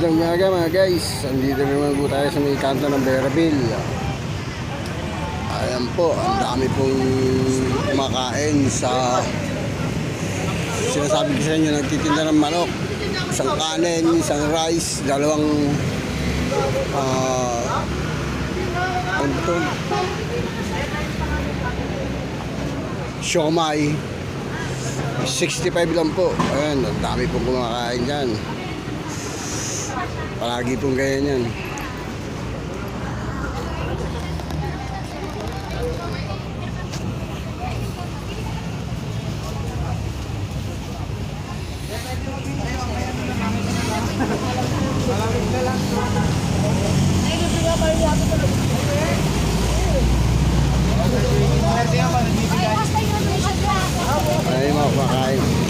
Magandang umaga mga guys. Andito naman po tayo sa may kanto ng Bearville. Ayan po, ang dami pong kumakain sa sinasabi ko sa inyo, nagtitinda ng manok. Isang kanin, isang rice, dalawang ano to? Siomai. 65 lang po. Ayan, ang dami pong kumakain dyan. Palagi pong ganyan yan. Ay, mga kumakain.